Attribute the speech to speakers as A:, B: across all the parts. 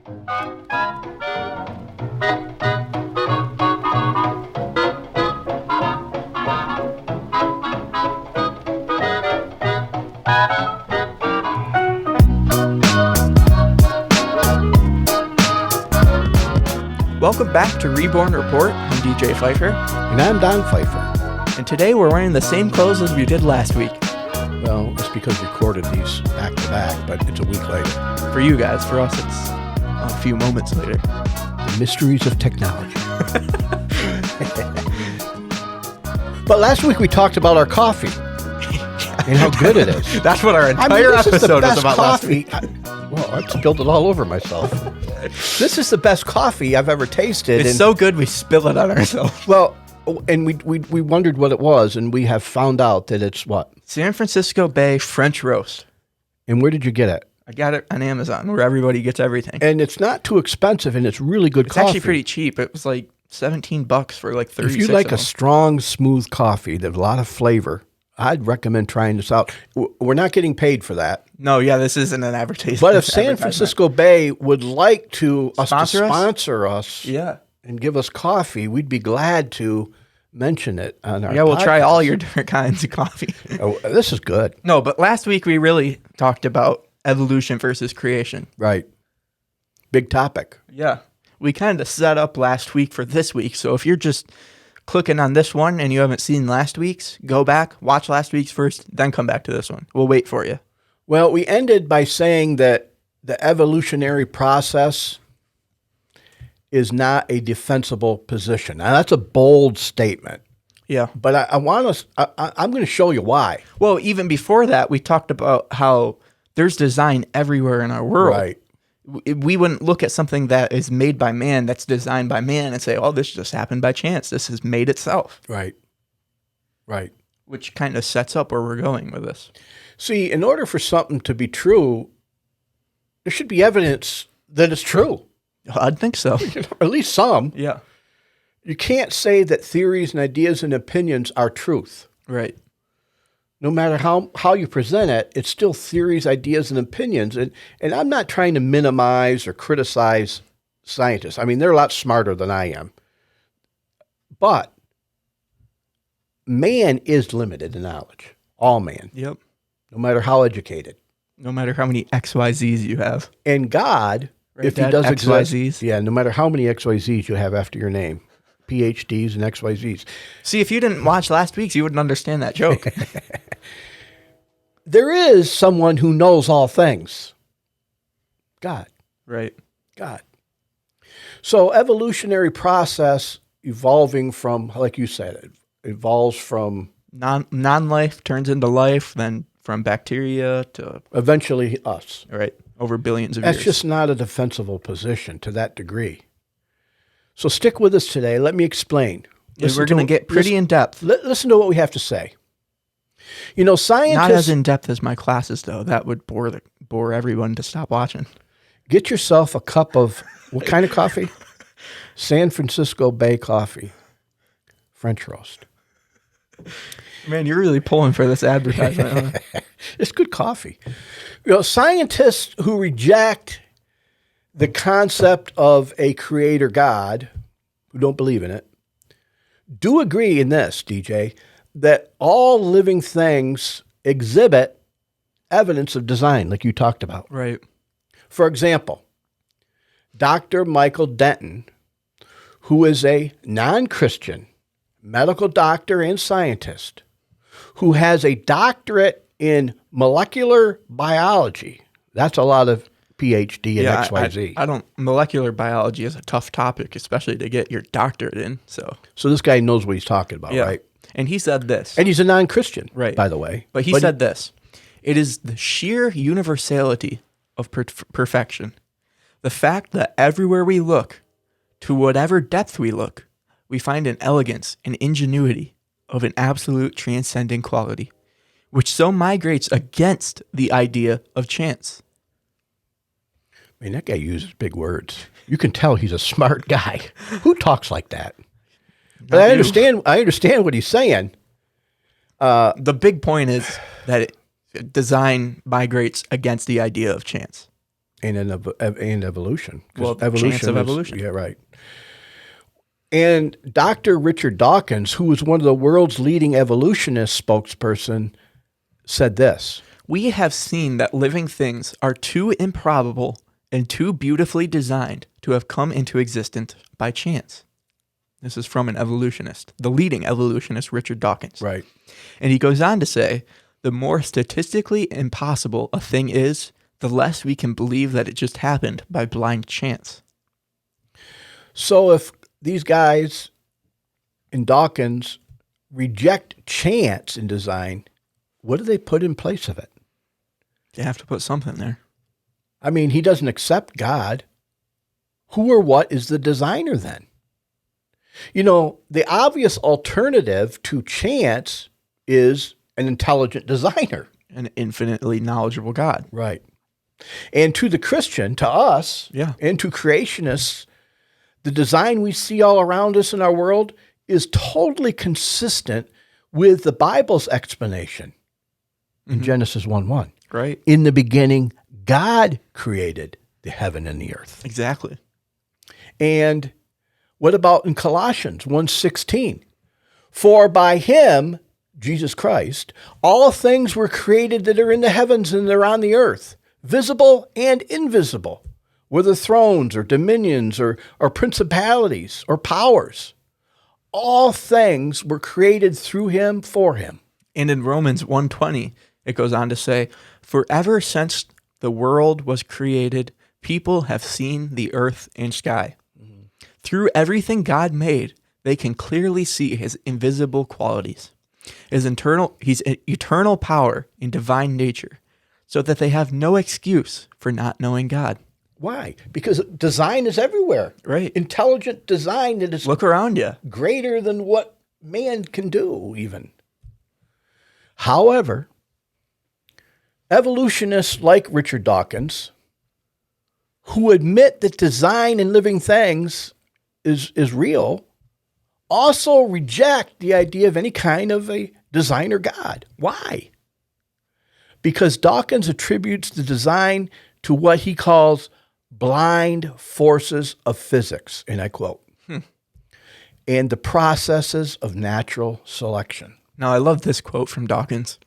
A: Welcome back to Reborn Report. I'm DJ Pfeiffer.
B: And I'm Don Pfeiffer.
A: And today we're wearing the same clothes as we did last week.
B: Well, it's because we recorded these back to back, but it's a week later.
A: For you guys, for us, it's a few moments later.
B: The mysteries of technology. But last week we talked about our coffee and how good it is.
A: That's what our entire episode was about last week.
B: Well, I spilled it all over myself. This is the best coffee I've ever tasted.
A: It's so good we spill it on ourselves.
B: Well, and we wondered what it was, and we have found out that it's what?
A: San Francisco Bay French Roast.
B: And where did you get it?
A: I got it on Amazon, where everybody gets everything.
B: And it's not too expensive, and it's really good coffee.
A: It's actually pretty cheap. It was like $17 for like 36.
B: If you like a strong, smooth coffee, there's a lot of flavor, I'd recommend trying this out. We're not getting paid for that.
A: No, yeah, this isn't an advertisement.
B: But if San Francisco Bay would like to sponsor us
A: yeah,
B: and give us coffee, we'd be glad to mention it on our
A: we'll
B: podcast.
A: try all your different kinds of coffee.
B: Oh, this is good.
A: No, but last week we really talked about evolution versus creation.
B: Right. Big topic.
A: Yeah. We kind of set up last week for this week. So if you're just clicking on this one and you haven't seen last week's, go back, watch last week's first, then come back to this one. We'll wait for you.
B: Well, we ended by saying that the evolutionary process is not a defensible position. Now, that's a bold statement.
A: Yeah.
B: But I'm going to show you why.
A: Well, even before that, we talked about how there's design everywhere in our world.
B: Right.
A: We wouldn't look at something that is made by man, that's designed by man, and say, oh, this just happened by chance. This has made itself.
B: Right. Right.
A: Which kind of sets up where we're going with this.
B: See, in order for something to be true, there should be evidence that it's true.
A: I'd think so.
B: Or at least some.
A: Yeah.
B: You can't say that theories and ideas and opinions are truth.
A: Right.
B: No matter how you present it, it's still theories, ideas, and opinions. And I'm not trying to minimize or criticize scientists. I mean, they're a lot smarter than I am. But man is limited in knowledge. All man.
A: Yep.
B: No matter how educated.
A: No matter how many XYZs you have.
B: And God,
A: right,
B: if
A: Dad?
B: he does
A: XYZs?
B: exist, yeah, no matter how many XYZs you have after your name. PhDs and XYZs.
A: See, if you didn't watch last week's, you wouldn't understand that joke.
B: There is someone who knows all things. God.
A: Right.
B: God. So evolutionary process evolving from, like you said, it evolves from
A: Non-life turns into life, then from bacteria to
B: eventually us.
A: Right. Over billions of
B: That's
A: years.
B: just not a defensible position to that degree. So stick with us today. Let me explain.
A: We're going to get pretty in depth.
B: Listen to what we have to say. You know, scientists...
A: Not as in depth as my classes, though. That would bore everyone to stop watching.
B: Get yourself a cup of, what kind of coffee? San Francisco Bay coffee. French roast.
A: Man, you're really pulling for this advertisement. Huh?
B: It's good coffee. You know, scientists who reject the concept of a creator God, who don't believe in it, do agree in this, DJ, that all living things exhibit evidence of design, like you talked about.
A: Right.
B: For example, Dr. Michael Denton, who is a non-Christian medical doctor and scientist, who has a doctorate in molecular biology. That's a lot of PhD and XYZ.
A: I don't. Molecular biology is a tough topic, especially to get your doctorate in. So
B: this guy knows what he's talking about, right?
A: And he said this.
B: And he's a non-Christian,
A: right?
B: By the way.
A: But he said this. It is the sheer universality of perfection. The fact that everywhere we look, to whatever depth we look, we find an elegance and ingenuity of an absolute transcendent quality, which so migrates against the idea of chance.
B: I mean, that guy uses big words. You can tell he's a smart guy. Who talks like that? But I understand what he's saying.
A: The big point is that design migrates against the idea of chance.
B: And evolution. 'Cause
A: Well, chance of evolution.
B: Yeah, right. And Dr. Richard Dawkins, who was one of the world's leading evolutionist spokesperson, said this.
A: We have seen that living things are too improbable and too beautifully designed to have come into existence by chance. This is from an evolutionist, the leading evolutionist, Richard Dawkins.
B: Right.
A: And he goes on to say, the more statistically impossible a thing is, the less we can believe that it just happened by blind chance.
B: So if these guys in Dawkins reject chance in design, what do they put in place of it?
A: They have to put something there.
B: I mean, he doesn't accept God. Who or what is the designer then? You know, the obvious alternative to chance is an intelligent designer.
A: An infinitely knowledgeable God.
B: Right. And to the Christian, to us,
A: Yeah.
B: and to creationists, the design we see all around us in our world is totally consistent with the Bible's explanation in Genesis 1:1.
A: Right?
B: In the beginning, God created the heaven and the earth.
A: Exactly.
B: And what about in Colossians 1:16? For by him, Jesus Christ, all things were created that are in the heavens and they're on the earth, visible and invisible, whether thrones or dominions or principalities or powers. All things were created through him, for him.
A: And in Romans 1:20, it goes on to say, for ever since the world was created, people have seen the earth and sky. Through everything God made, they can clearly see his invisible qualities, his eternal power and divine nature, so that they have no excuse for not knowing God.
B: Why? Because design is everywhere.
A: Right.
B: Intelligent design that is
A: Look around you.
B: greater than what man can do, even. However, evolutionists like Richard Dawkins, who admit that design in living things is real, also reject the idea of any kind of a designer God. Why? Because Dawkins attributes the design to what he calls blind forces of physics, and I quote, and the processes of natural selection.
A: Now, I love this quote from Dawkins.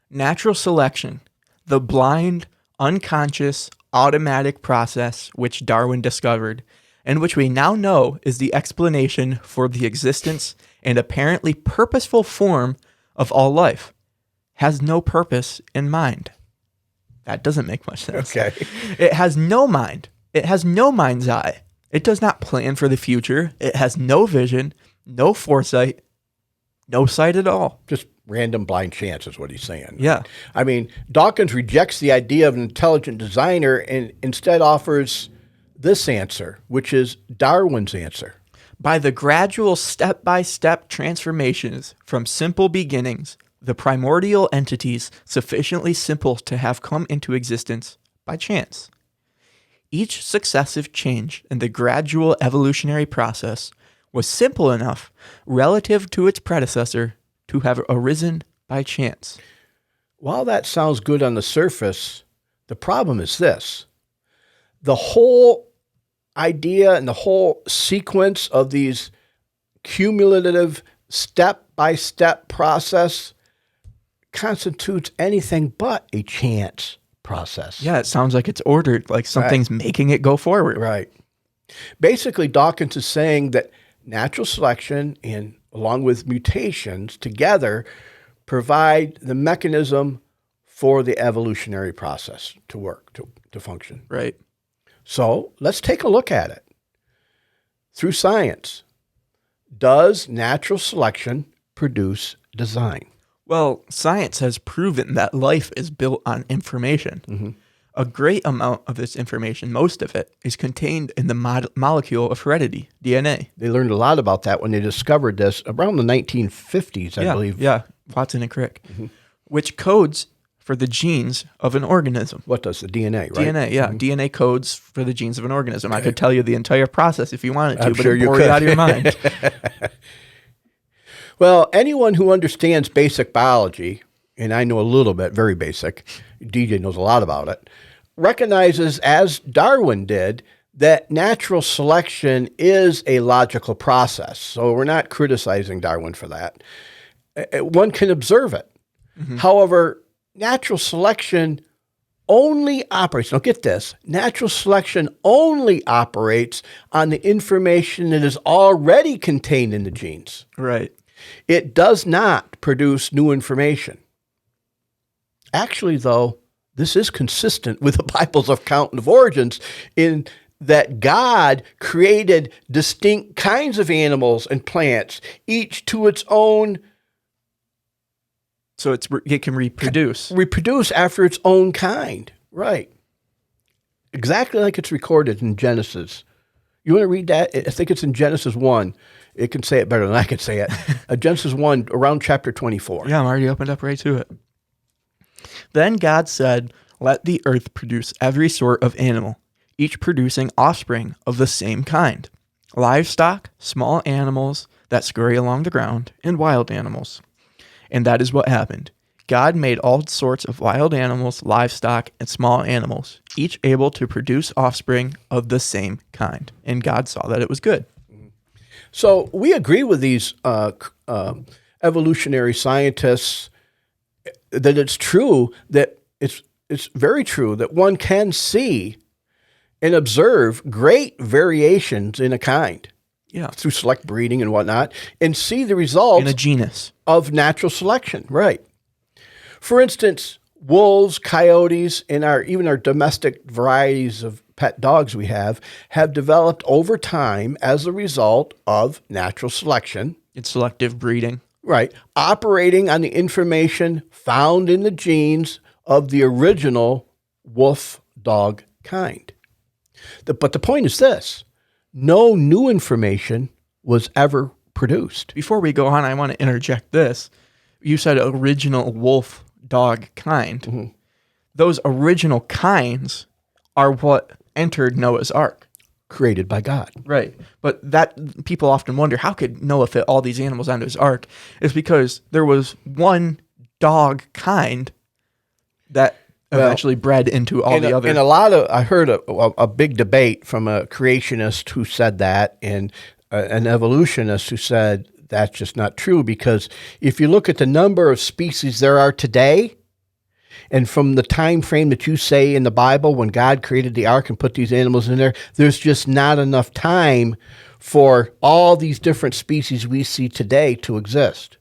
A: Natural selection, the blind, unconscious, automatic process which Darwin discovered, and which we now know is the explanation for the existence and apparently purposeful form of all life, has no purpose in mind. That doesn't make much sense.
B: Okay.
A: It has no mind. It has no mind's eye. It does not plan for the future. It has no vision, no foresight, no sight at all.
B: Just random blind chance is what he's saying.
A: Yeah.
B: I mean, Dawkins rejects the idea of an intelligent designer and instead offers this answer, which is Darwin's answer.
A: By the gradual step-by-step transformations from simple beginnings, the primordial entities sufficiently simple to have come into existence by chance. Each successive change in the gradual evolutionary process was simple enough relative to its predecessor to have arisen by chance.
B: While that sounds good on the surface, the problem is this. The whole idea and the whole sequence of these cumulative step-by-step process constitutes anything but a chance process.
A: Yeah, it sounds like it's ordered, like something's making it go forward.
B: Right. Basically, Dawkins is saying that natural selection and along with mutations together provide the mechanism for the evolutionary process to work, to function.
A: Right.
B: So let's take a look at it. Through science, does natural selection produce design?
A: Well, science has proven that life is built on information. A great amount of this information, most of it, is contained in the molecule of heredity, DNA.
B: They learned a lot about that when they discovered this around the 1950s, I believe.
A: Yeah, Watson and Crick, which codes for the genes of an organism.
B: What does the DNA, right?
A: DNA, yeah. DNA codes for the genes of an organism. I could tell you the entire process if you wanted to,
B: I'm
A: but
B: sure
A: it'd
B: you
A: bore
B: could.
A: you out of your mind.
B: Well, anyone who understands basic biology, and I know a little bit, very basic, DJ knows a lot about it, recognizes, as Darwin did, that natural selection is a logical process. So we're not criticizing Darwin for that. One can observe it. However, natural selection only operates, now get this, natural selection only operates on the information that is already contained in the genes.
A: Right.
B: It does not produce new information. Actually, though, this is consistent with the Bible's account of origins in that God created distinct kinds of animals and plants, each to its own.
A: So it can reproduce.
B: Reproduce after its own kind. Right. Exactly like it's recorded in Genesis. You want to read that? I think it's in Genesis 1. It can say it better than I can say it. Genesis 1, around chapter 24.
A: Yeah, I'm already opened up right to it. Then God said, "Let the earth produce every sort of animal, each producing offspring of the same kind, livestock, small animals that scurry along the ground, and wild animals." And that is what happened. God made all sorts of wild animals, livestock, and small animals, each able to produce offspring of the same kind. And God saw that it was good.
B: So we agree with these evolutionary scientists that it's true, that it's very true that one can see and observe great variations in a kind.
A: Yeah.
B: Through select breeding and whatnot, and see the results
A: In a genus.
B: of natural selection. Right. For instance, wolves, coyotes, and even our domestic varieties of pet dogs we have developed over time as a result of natural selection.
A: It's selective breeding.
B: Right. Operating on the information found in the genes of the original wolf dog kind. But the point is this: no new information was ever produced.
A: Before we go on, I want to interject this. You said original wolf dog kind.
B: Mm-hmm.
A: Those original kinds are what entered Noah's Ark.
B: Created by God.
A: Right. But that people often wonder, how could Noah fit all these animals onto his ark? It's because there was one dog kind that eventually bred into all the other.
B: And I heard a big debate from a creationist who said that, and an evolutionist who said that's just not true, because if you look at the number of species there are today, and from the time frame that you say in the Bible when God created the ark and put these animals in there, there's just not enough time for all these different species we see today to exist.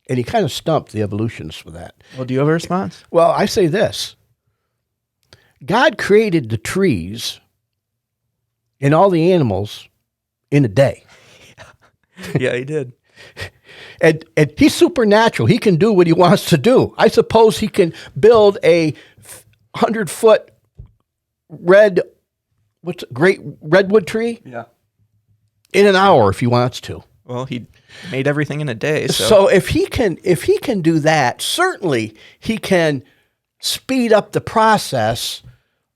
B: And he kind of stumped the evolutionists with that.
A: Well, do you have a response?
B: Well, I say this. God created the trees and all the animals in a day.
A: Yeah, he did.
B: And he's supernatural. He can do what he wants to do. I suppose he can build a 100-foot great redwood tree
A: Yeah.
B: in an hour if he wants to.
A: Well, he made everything in a day.
B: So if he can do that, certainly he can speed up the process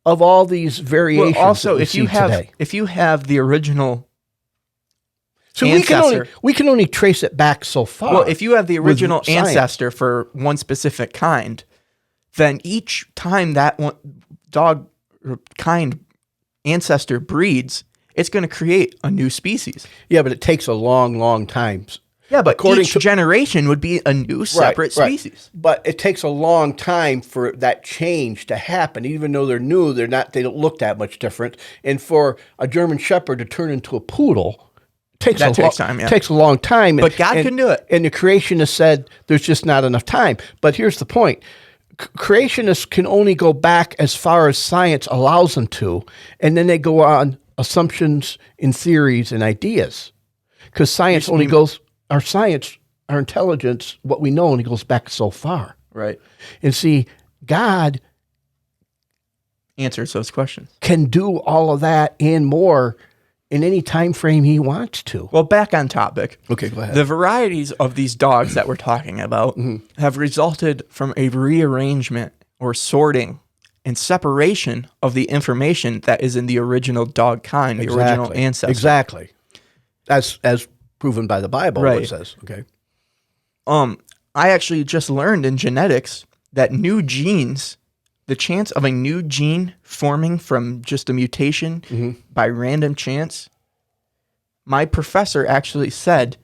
B: of all these variations.
A: Well, also,
B: that we
A: if you have the original
B: so
A: ancestor,
B: we can only trace it back so far.
A: well, if you have the original
B: with science.
A: ancestor for one specific kind, then each time that one dog or kind ancestor breeds, it's going to create a new species.
B: Yeah, but it takes a long, long time.
A: Yeah, but
B: According
A: each
B: to-
A: generation would be a new separate species.
B: But it takes a long time for that change to happen. Even though they're new, they don't look that much different. And for a German Shepherd to turn into a poodle takes
A: time, yeah.
B: takes a long time.
A: But God can do it.
B: And the creationists said there's just not enough time. But here's the point. Creationists can only go back as far as science allows them to, and then they go on assumptions and theories and ideas. Because science only goes, our intelligence, what we know only goes back so far.
A: Right.
B: And see, God
A: Answers those questions.
B: can do all of that and more in any time frame he wants to.
A: Well, back on topic.
B: Okay, go ahead.
A: The varieties of these dogs that we're talking about have resulted from a rearrangement or sorting and separation of the information that is in the original dog kind, the original ancestor.
B: Exactly. As proven by the Bible, what
A: Right.
B: it says. Okay.
A: I actually just learned in genetics that new genes the chance of a new gene forming from just a mutation by random chance, my professor actually said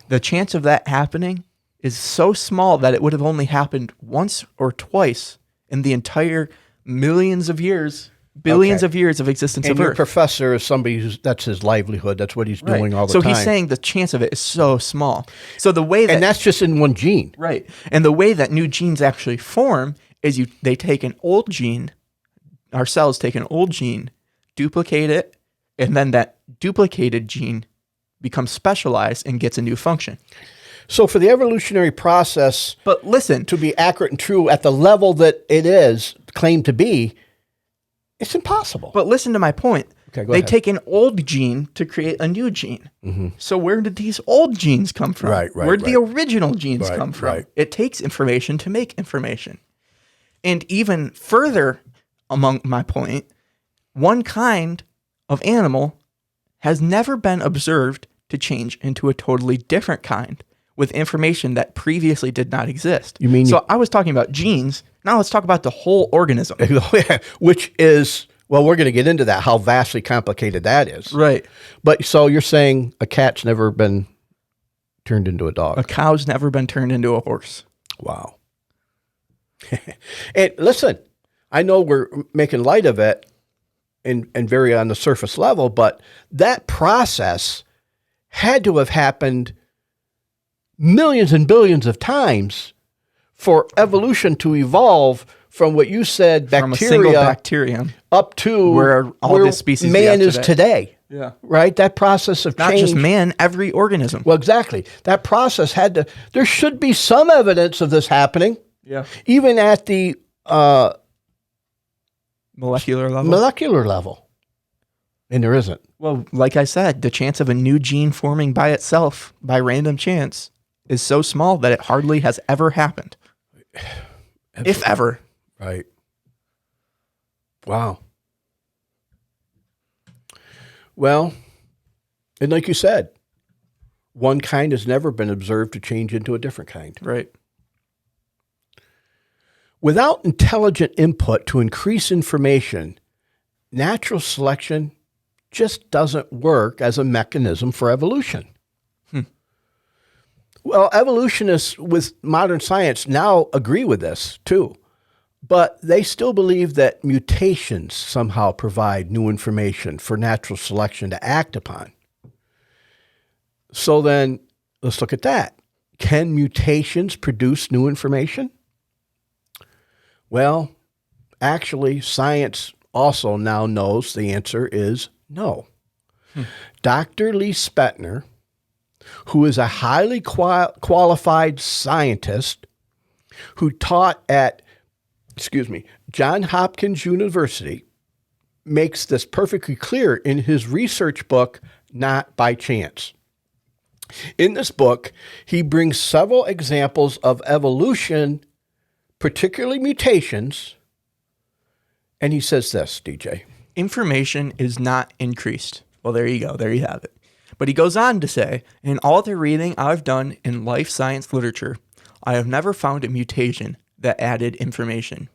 A: the chance of that happening is so small that it would have only happened once or twice in the entire millions of years, billions of years of existence
B: And
A: of
B: your
A: Earth.
B: professor is somebody that's his livelihood. That's what he's doing all the time.
A: So he's saying the chance of it is so small. So the way that
B: and that's just in one gene.
A: right, and the way that new genes actually form is they take an old gene, our cells take an old gene, duplicate it, and then that duplicated gene becomes specialized and gets a new function.
B: So for the evolutionary process
A: But listen,
B: to be accurate and true at the level that it is claimed to be, it's impossible.
A: but listen to my point.
B: Okay, go
A: they
B: ahead.
A: take an old gene to create a new gene. So where did these old genes come from?
B: Right,
A: Where did the original genes
B: Right,
A: come from?
B: right.
A: It takes information to make information. And even further among my point, one kind of animal has never been observed to change into a totally different kind with information that previously did not exist.
B: You mean
A: so I was talking about genes. Now let's talk about the whole organism.
B: Which is, well, we're going to get into that, how vastly complicated that is.
A: Right.
B: But so you're saying a cat's never been turned into a dog.
A: A cow's never been turned into a horse.
B: Wow. And listen, I know we're making light of it and very on the surface level, but that process had to have happened millions and billions of times for evolution to evolve from what you said,
A: From a single
B: bacteria,
A: bacterium.
B: up to
A: Where all the species we
B: man
A: have
B: is today.
A: Yeah.
B: Right? That process of
A: Not
B: change.
A: just man, every organism.
B: Well, exactly. That process had to, there should be some evidence of this happening,
A: Yeah.
B: even at the
A: Molecular level.
B: molecular level. And there isn't.
A: Well, like I said, the chance of a new gene forming by itself by random chance is so small that it hardly has ever happened. If ever.
B: Right. Wow. Well, and like you said, one kind has never been observed to change into a different kind.
A: Right.
B: Without intelligent input to increase information, natural selection just doesn't work as a mechanism for evolution. Well, evolutionists with modern science now agree with this too, but they still believe that mutations somehow provide new information for natural selection to act upon. So then let's look at that. Can mutations produce new information? Well, actually, science also now knows the answer is no. Dr. Lee Spetner, who is a highly qualified scientist who taught at, Johns Hopkins University, makes this perfectly clear in his research book, Not by Chance. In this book, he brings several examples of evolution, particularly mutations, and he says this, DJ.
A: Information is not increased. Well, there you go. There you have it. But he goes on to say, in all the reading I've done in life science literature, I have never found a mutation that added information.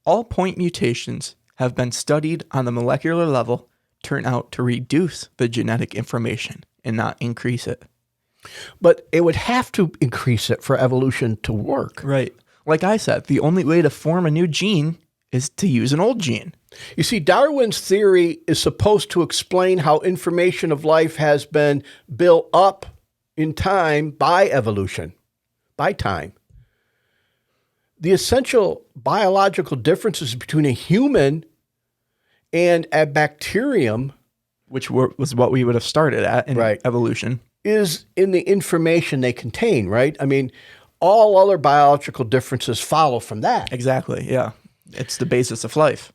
A: All point mutations have been studied on the molecular level, turn out to reduce the genetic information and not increase it.
B: But it would have to increase it for evolution to work.
A: Right. Like I said, the only way to form a new gene is to use an old gene.
B: You see, Darwin's theory is supposed to explain how information of life has been built up in time by evolution, by time. The essential biological differences between a human and a bacterium,
A: Which was what we would have started at in
B: Right.
A: evolution.
B: is in the information they contain, right? I mean, all other biological differences follow from that.
A: Exactly, yeah. It's the basis of life.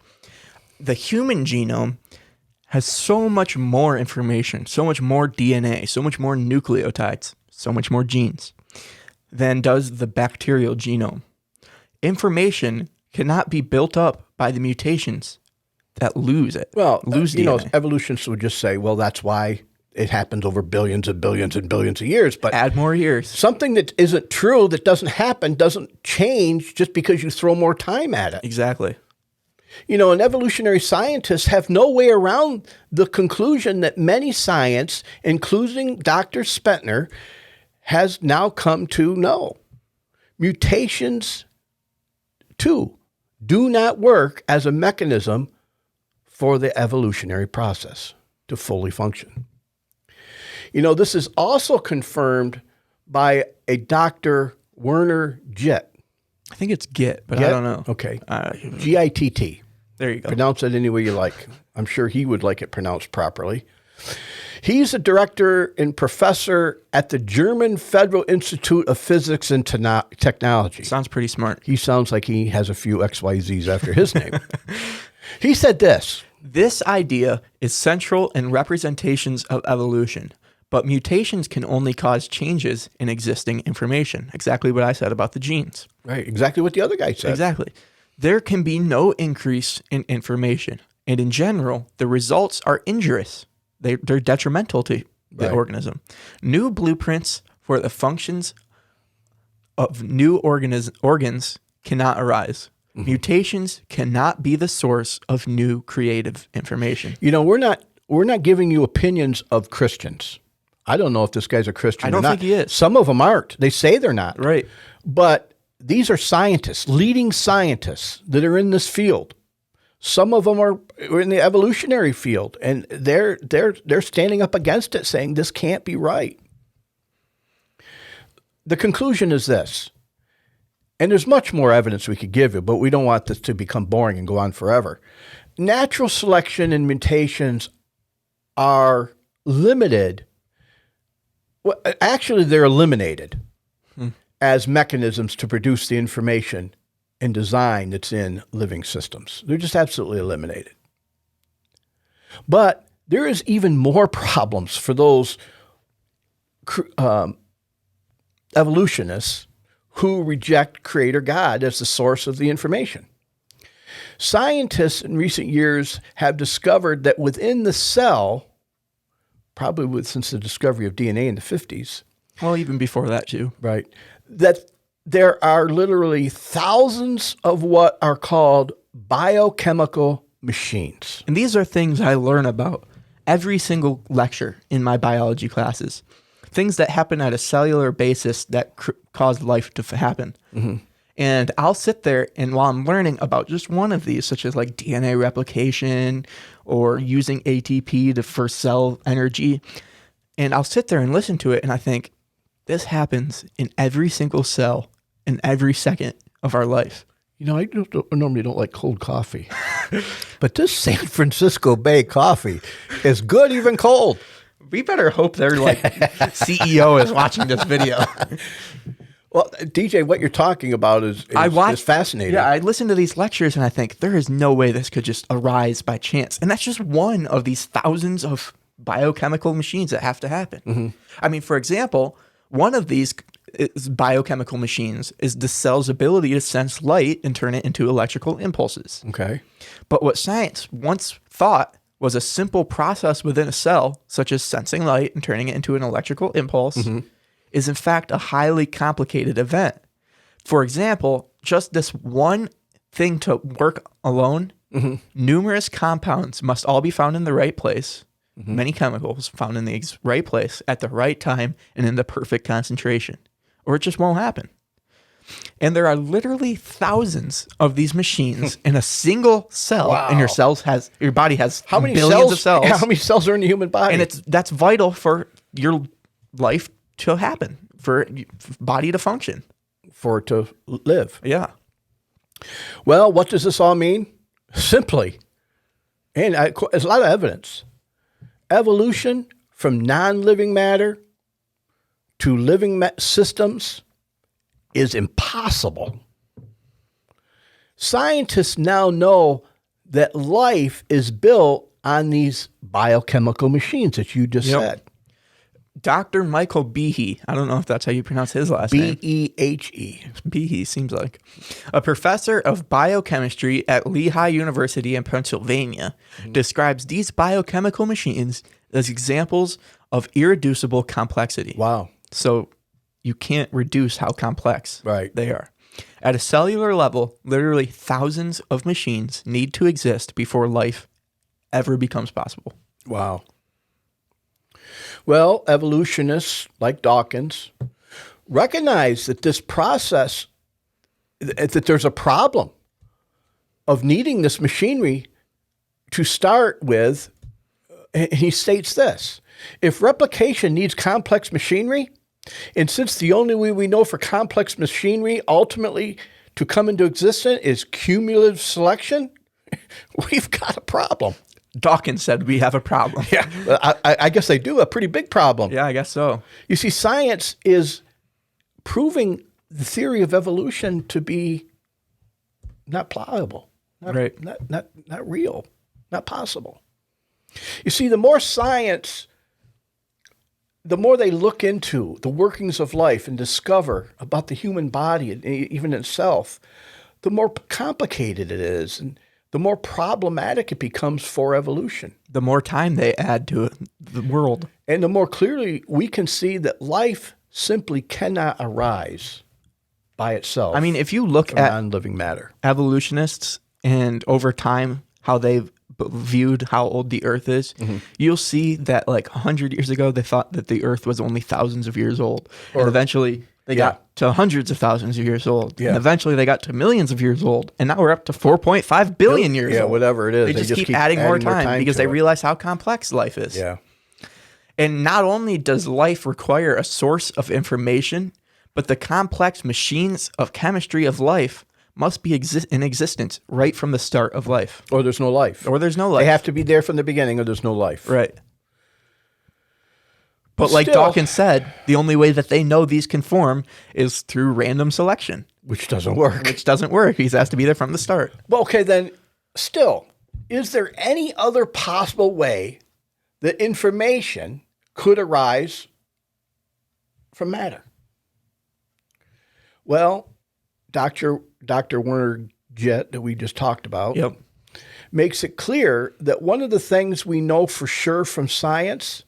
A: The human genome has so much more information, so much more DNA, so much more nucleotides, so much more genes than does the bacterial genome. Information cannot be built up by the mutations that lose it.
B: Well,
A: lose
B: you know,
A: DNA.
B: evolutionists would just say, well, that's why it happens over billions and billions and billions of years. But
A: Add more years.
B: something that isn't true, that doesn't happen, doesn't change just because you throw more time at it.
A: Exactly.
B: You know, and evolutionary scientists have no way around the conclusion that many science, including Dr. Spentner, has now come to know. Mutations, too, do not work as a mechanism for the evolutionary process to fully function. You know, this is also confirmed by a Dr. Werner Gitt.
A: I think it's Git, but I don't know.
B: Okay. Gitt.
A: There you go.
B: Pronounce it any way you like. I'm sure he would like it pronounced properly. He's a director and professor at the German Federal Institute of Physics and Technology.
A: Sounds pretty smart.
B: He sounds like he has a few XYZs after his name. He said this.
A: This idea is central in representations of evolution, but mutations can only cause changes in existing information. Exactly what I said about the genes.
B: Right. Exactly what the other guy said.
A: Exactly. There can be no increase in information, and in general, the results are injurious. They're detrimental to the organism. New blueprints for the functions of new organs cannot arise. Mm-hmm. Mutations cannot be the source of new creative information.
B: You know, we're not giving you opinions of Christians. I don't know if this guy's a Christian or not.
A: I don't think he is.
B: Some of them aren't. They say they're not.
A: Right.
B: But these are scientists, leading scientists that are in this field. Some of them are in the evolutionary field, and they're standing up against it, saying this can't be right. The conclusion is this, and there's much more evidence we could give you, but we don't want this to become boring and go on forever. Natural selection and mutations are limited. Well, actually, they're eliminated as mechanisms to produce the information and design that's in living systems. They're just absolutely eliminated. But there is even more problems for those evolutionists who reject Creator God as the source of the information. Scientists in recent years have discovered that within the cell, probably since the discovery of DNA in the 50s.
A: Well, even before that, too.
B: Right. That there are literally thousands of what are called biochemical machines.
A: And these are things I learn about every single lecture in my biology classes. Things that happen at a cellular basis that cause life to happen. Mm-hmm. And I'll sit there, and while I'm learning about just one of these, such as like DNA replication or using ATP for cell energy, and I'll sit there and listen to it, and I think, this happens in every single cell in every second of our life.
B: You know, I normally don't like cold coffee, but this San Francisco Bay coffee is good even cold.
A: We better hope their CEO is watching this video.
B: Well, DJ, what you're talking about is fascinating.
A: Yeah, I listen to these lectures and I think there is no way this could just arise by chance. And that's just one of these thousands of biochemical machines that have to happen. Mm-hmm. I mean, for example, one of these biochemical machines is the cell's ability to sense light and turn it into electrical impulses.
B: Okay.
A: But what science once thought was a simple process within a cell, such as sensing light and turning it into an electrical impulse, mm-hmm. is in fact a highly complicated event. For example, just this one thing to work alone, mm-hmm. numerous compounds must all be found in the right place. Mm-hmm. Many chemicals found in the right place at the right time and in the perfect concentration, or it just won't happen. And there are literally thousands of these machines in a single cell. Wow. And your body has
B: how many
A: billions of cells.
B: How many cells are in the human body?
A: And that's vital for your life to happen, for body to function.
B: For it to live.
A: Yeah.
B: Well, what does this all mean? Simply, and there's a lot of evidence. Evolution from non-living matter to living systems is impossible. Scientists now know that life is built on these biochemical machines that you just said.
A: Dr. Michael Behe, I don't know if that's how you pronounce his last name.
B: B-E-H-E.
A: Behe seems like. A professor of biochemistry at Lehigh University in Pennsylvania, mm-hmm. describes these biochemical machines as examples of irreducible complexity.
B: Wow.
A: So you can't reduce how complex
B: Right.
A: they are. At a cellular level, literally thousands of machines need to exist before life ever becomes possible.
B: Wow. Well, evolutionists like Dawkins recognize that this process, that there's a problem of needing this machinery to start with. And he states this: if replication needs complex machinery, and since the only way we know for complex machinery ultimately to come into existence is cumulative selection, we've got a problem.
A: Dawkins said we have a problem.
B: Yeah, I guess they do, a pretty big problem.
A: Yeah, I guess so.
B: You see, science is proving the theory of evolution to be not pliable,
A: Right.
B: not real, not possible. You see, the more science, the more they look into the workings of life and discover about the human body and even itself, the more complicated it is and the more problematic it becomes for evolution.
A: The more time they add to the world.
B: And the more clearly we can see that life simply cannot arise by itself.
A: I mean, if you look
B: from
A: at
B: non-living matter.
A: evolutionists and over time how they've viewed how old the earth is, you'll see that like 100 years ago they thought that the earth was only thousands of years old, and eventually they got to hundreds of thousands of years old, and eventually they got to millions of years old, and now we're up to 4.5 billion years old.
B: Whatever it is,
A: They just keep adding more time because they realize how complex life is.
B: Yeah.
A: And not only does life require a source of information, but the complex machines of chemistry of life must be in existence right from the start of life.
B: Or there's no life.
A: Or there's no life.
B: They have to be there from the beginning or there's no life.
A: Right. But like
B: still-
A: Dawkins said, the only way that they know these can form is through random selection,
B: Which doesn't work.
A: which doesn't work. He has to be there from the start.
B: Well, okay, then still, is there any other possible way that information could arise from matter? Well, Dr. Werner Jett, that we just talked about,
A: Yep.
B: makes it clear that one of the things we know for sure from science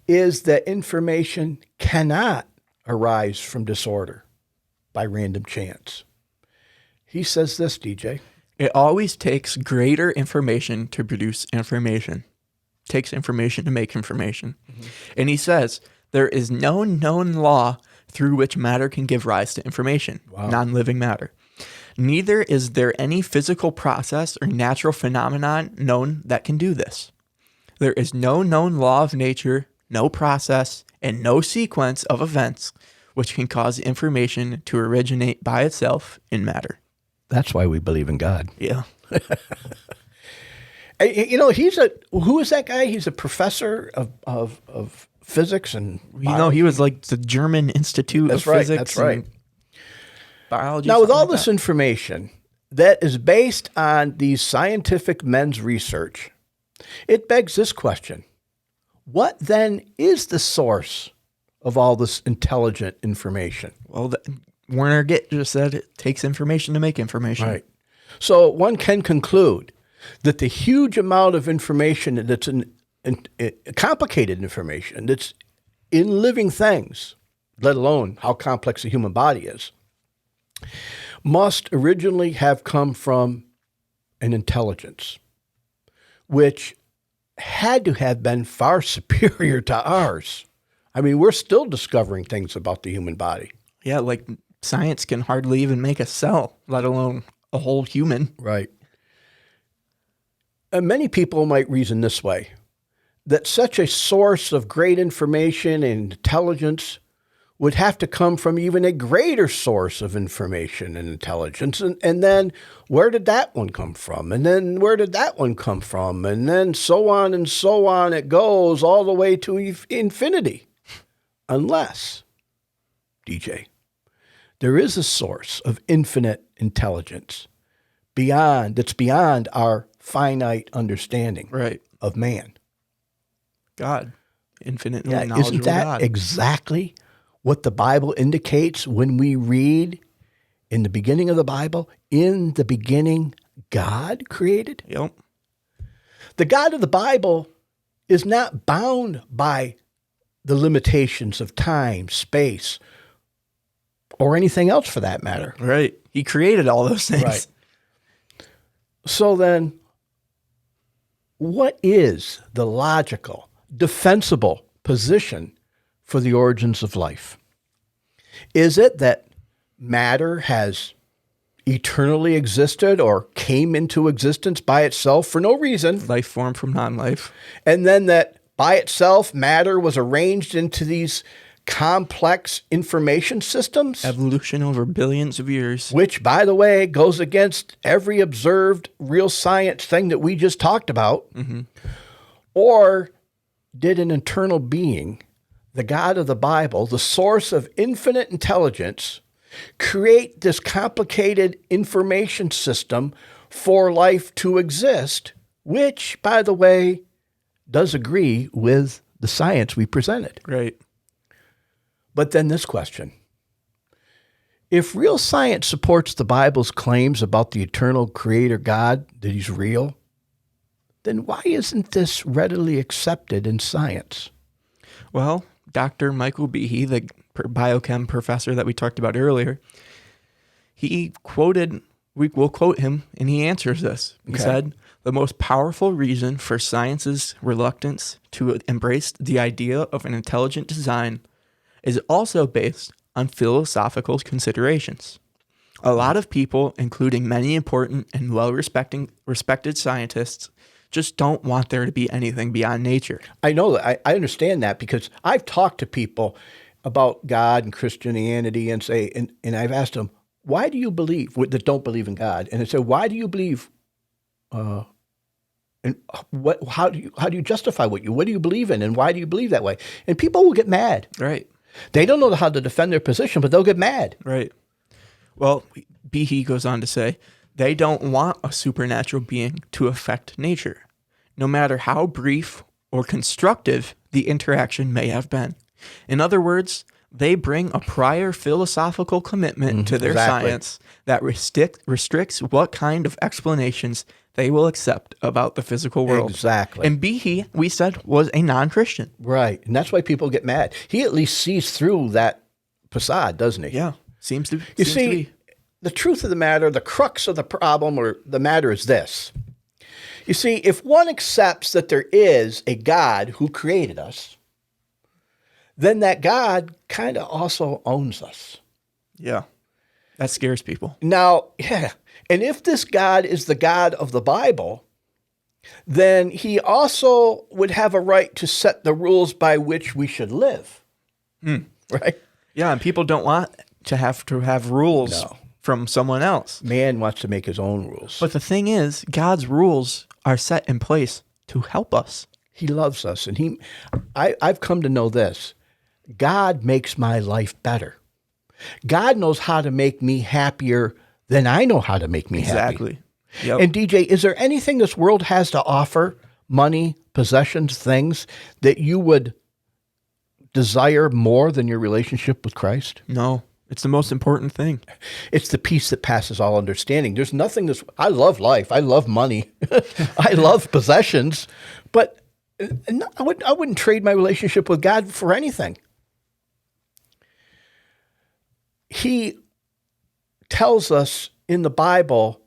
B: is that information cannot arise from disorder by random chance. He says this, DJ.
A: It always takes greater information to produce information. It takes information to make information. And he says, there is no known law through which matter can give rise to information, non-living matter. Neither is there any physical process or natural phenomenon known that can do this. There is no known law of nature, no process, and no sequence of events which can cause information to originate by itself in matter.
B: That's why we believe in God.
A: Yeah.
B: You know, who is that guy? He's a professor of physics and
A: You know, he was like the German Institute of Physics.
B: That's right.
A: And biology.
B: Now, with
A: something
B: all
A: like
B: this
A: that.
B: information that is based on these scientific men's research, it begs this question. What then is the source of all this intelligent information?
A: Well, Werner Gitt just said it takes information to make information.
B: Right. So one can conclude that the huge amount of information that's complicated information that's in living things, let alone how complex the human body is, must originally have come from an intelligence, which had to have been far superior to ours. I mean, we're still discovering things about the human body.
A: Yeah, like science can hardly even make a cell, let alone a whole human.
B: Right. And many people might reason this way, that such a source of great information and intelligence would have to come from even a greater source of information and intelligence. And then where did that one come from? And then where did that one come from? And then so on and so on it goes all the way to infinity. Unless, DJ, there is a source of infinite intelligence that's beyond our finite understanding
A: Right.
B: of man.
A: God. Infinitely
B: Yeah,
A: knowledgeable
B: isn't that
A: God.
B: exactly what the Bible indicates when we read in the beginning of the Bible, in the beginning, God created?
A: Yep.
B: The God of the Bible is not bound by the limitations of time, space, or anything else for that matter.
A: Right. He created all those things.
B: Right. So then, what is the logical, defensible position for the origins of life? Is it that matter has eternally existed or came into existence by itself for no reason,
A: Life formed from non-life.
B: and then that by itself matter was arranged into these complex information systems?
A: Evolution over billions of years.
B: Which, by the way, goes against every observed real science thing that we just talked about. Or did an eternal being, the God of the Bible, the source of infinite intelligence, create this complicated information system for life to exist, which, by the way, does agree with the science we presented?
A: Right.
B: But then this question. If real science supports the Bible's claims about the eternal creator God, that he's real, then why isn't this readily accepted in science?
A: Well, Dr. Michael Behe, the biochem professor that we talked about earlier, he quoted, we'll quote him, and he answers this. He said, "The most powerful reason for science's reluctance to embrace the idea of an intelligent design is also based on philosophical considerations. A lot of people, including many important and respected scientists, just don't want there to be anything beyond nature."
B: I know that. I understand that because I've talked to people about God and Christianity and and I've asked them, why do you believe, that don't believe in God? And I say, why do you believe, and how do you justify what do you believe in and why do you believe that way? And people will get mad.
A: Right.
B: They don't know how to defend their position, but they'll get mad.
A: Right. Well, Behe goes on to say, they don't want a supernatural being to affect nature, no matter how brief or constructive the interaction may have been. In other words, they bring a prior philosophical commitment to their
B: exactly.
A: science that restricts what kind of explanations they will accept about the physical world.
B: Exactly.
A: And Behe, we said, was a non-Christian.
B: Right. And that's why people get mad. He at least sees through that facade, doesn't he?
A: Yeah, seems to
B: You
A: seems
B: see,
A: to be.
B: the truth of the matter, the crux of the problem or the matter is this. You see, if one accepts that there is a God who created us, then that God kind of also owns us.
A: Yeah, that scares people.
B: Now, yeah, and if this God is the God of the Bible, then he also would have a right to set the rules by which we should live. Right?
A: Yeah, and people don't want to have rules
B: No.
A: from someone else.
B: Man wants to make his own rules.
A: But the thing is, God's rules are set in place to help us.
B: He loves us. And I've come to know this. God makes my life better. God knows how to make me happier than I know how to make me happy.
A: Exactly. Yep.
B: And DJ, is there anything this world has to offer, money, possessions, things, that you would desire more than your relationship with Christ?
A: No, it's the most important thing.
B: It's the peace that passes all understanding. There's nothing I love life. I love money. I love possessions. But I wouldn't trade my relationship with God for anything. He tells us in the Bible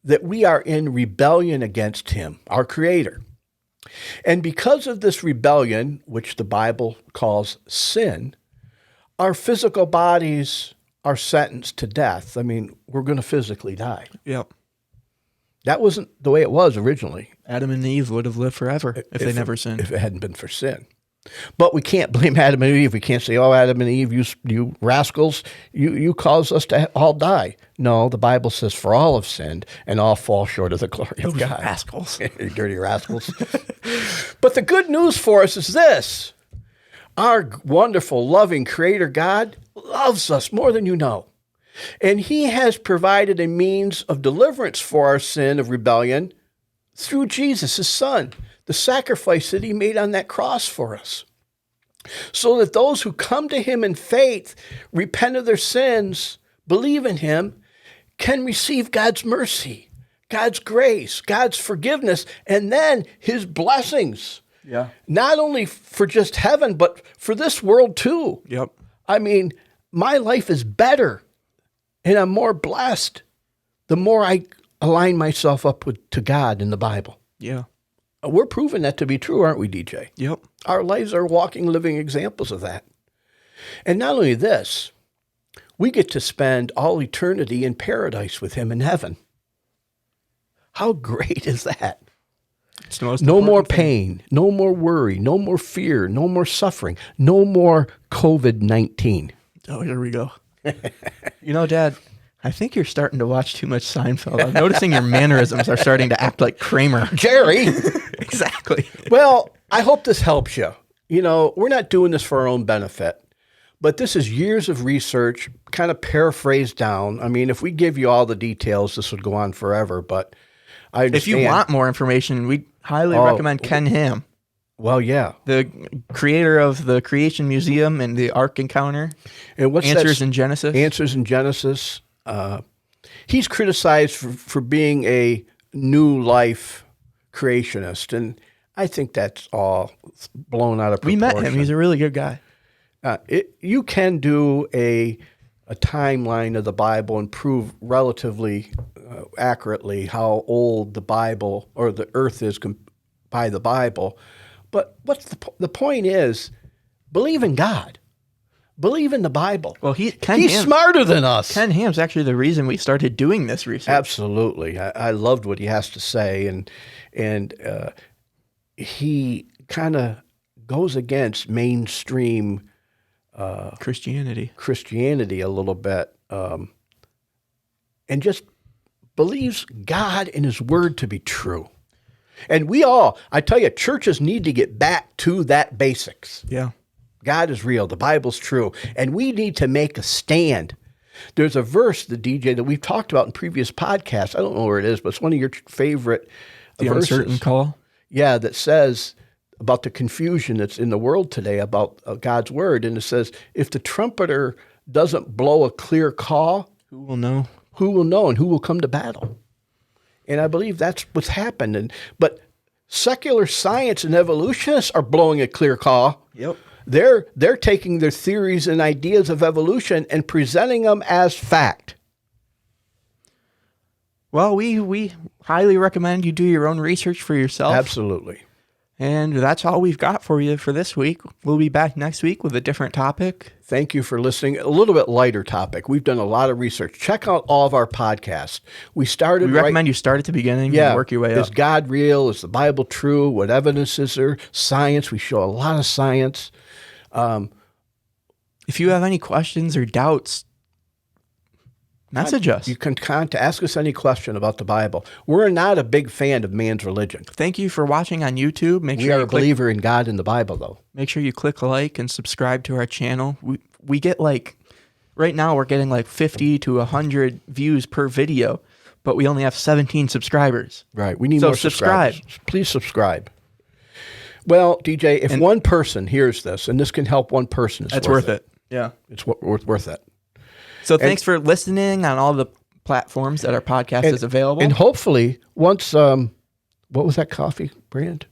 B: that we are in rebellion against him, our creator. And because of this rebellion, which the Bible calls sin, our physical bodies are sentenced to death. I mean, we're going to physically die.
A: Yep.
B: That wasn't the way it was originally.
A: Adam and Eve would have lived forever if they never sinned.
B: If it hadn't been for sin. But we can't blame Adam and Eve. We can't say, oh, Adam and Eve, you rascals, you caused us to all die. No, the Bible says, for all have sinned and all fall short of the glory of God.
A: Rascals.
B: You dirty rascals. But the good news for us is this. Our wonderful, loving Creator God loves us more than you know. And he has provided a means of deliverance for our sin of rebellion through Jesus, his son, the sacrifice that he made on that cross for us. So that those who come to him in faith, repent of their sins, believe in him, can receive God's mercy, God's grace, God's forgiveness, and then his blessings.
A: Yeah.
B: Not only for just heaven, but for this world too.
A: Yep.
B: I mean, my life is better and I'm more blessed the more I align myself up to God in the Bible.
A: Yeah.
B: We're proving that to be true, aren't we, DJ?
A: Yep.
B: Our lives are walking, living examples of that. And not only this, we get to spend all eternity in paradise with him in heaven. How great is that?
A: It's the most
B: No more
A: important thing.
B: pain, no more worry, no more fear, no more suffering, no more COVID-19.
A: Oh, here we go. You know, Dad, I think you're starting to watch too much Seinfeld. I'm noticing your mannerisms are starting to act like Kramer.
B: Jerry!
A: Exactly.
B: Well, I hope this helps you. You know, we're not doing this for our own benefit, but this is years of research, kind of paraphrased down. I mean, if we give you all the details, this would go on forever, but I understand.
A: If you want more information, we highly recommend Ken Ham,
B: Well, yeah.
A: the creator of the Creation Museum and the Ark Encounter,
B: And what's
A: Answers
B: that?
A: in Genesis.
B: Answers in Genesis. He's criticized for being a new life creationist, and I think that's all blown out of
A: We
B: proportion.
A: met him. He's a really good guy.
B: You can do a timeline of the Bible and prove relatively accurately how old the Bible or the earth is by the Bible. But what's the point is, believe in God. Believe in the Bible.
A: Well,
B: He's
A: Ham,
B: smarter than us.
A: Ken Ham's actually the reason we started doing this research.
B: Absolutely. I loved what he has to say. And he kind of goes against mainstream Christianity a little bit, and just believes God and his word to be true. And I tell you, churches need to get back to that basics.
A: Yeah.
B: God is real. The Bible's true. And we need to make a stand. There's a verse, the DJ, that we've talked about in previous podcasts. I don't know where it is, but it's one of your favorite
A: The
B: verses.
A: Uncertain Call.
B: Yeah, that says about the confusion that's in the world today about God's word. And it says, if the trumpeter doesn't blow a clear call,
A: Who will know?
B: who will know and who will come to battle? And I believe that's what's happened. But secular science and evolutionists are blowing a clear call.
A: Yep.
B: They're taking their theories and ideas of evolution and presenting them as fact.
A: Well, we highly recommend you do your own research for yourself.
B: Absolutely.
A: And that's all we've got for you for this week. We'll be back next week with a different topic.
B: Thank you for listening. A little bit lighter topic. We've done a lot of research. Check out all of our podcasts. We
A: recommend you start at the beginning and work your way
B: Is
A: up.
B: God real? Is the Bible true? What evidence is there? Science. We show a lot of science.
A: If you have any questions or doubts, message us.
B: You can ask us any question about the Bible. We're not a big fan of man's religion.
A: Thank you for watching on YouTube.
B: We are a believer in God and the Bible, though.
A: Make sure you click like and subscribe to our channel. We get right now we're getting 50 to 100 views per video, but we only have 17 subscribers.
B: Right. We need
A: So
B: more
A: subscribe.
B: subscribers. Please subscribe. Well, DJ, if one person hears this, and this can help one person,
A: That's worth it. Yeah.
B: It's worth it.
A: So thanks for listening on all the platforms that our podcast is available.
B: And hopefully, once, what was that coffee brand?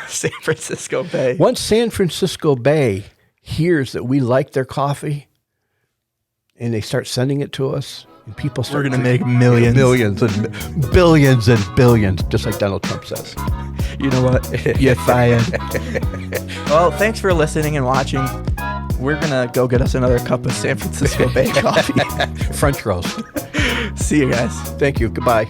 A: San Francisco Bay.
B: Once San Francisco Bay hears that we like their coffee and they start sending it to us, and people start
A: We're going to make millions.
B: millions and billions and billions, just like Donald Trump says.
A: You know what? You're fired. Well, thanks for listening and watching. We're going to go get us another cup of San Francisco Bay coffee.
B: French roast.
A: See you guys.
B: Thank you. Goodbye.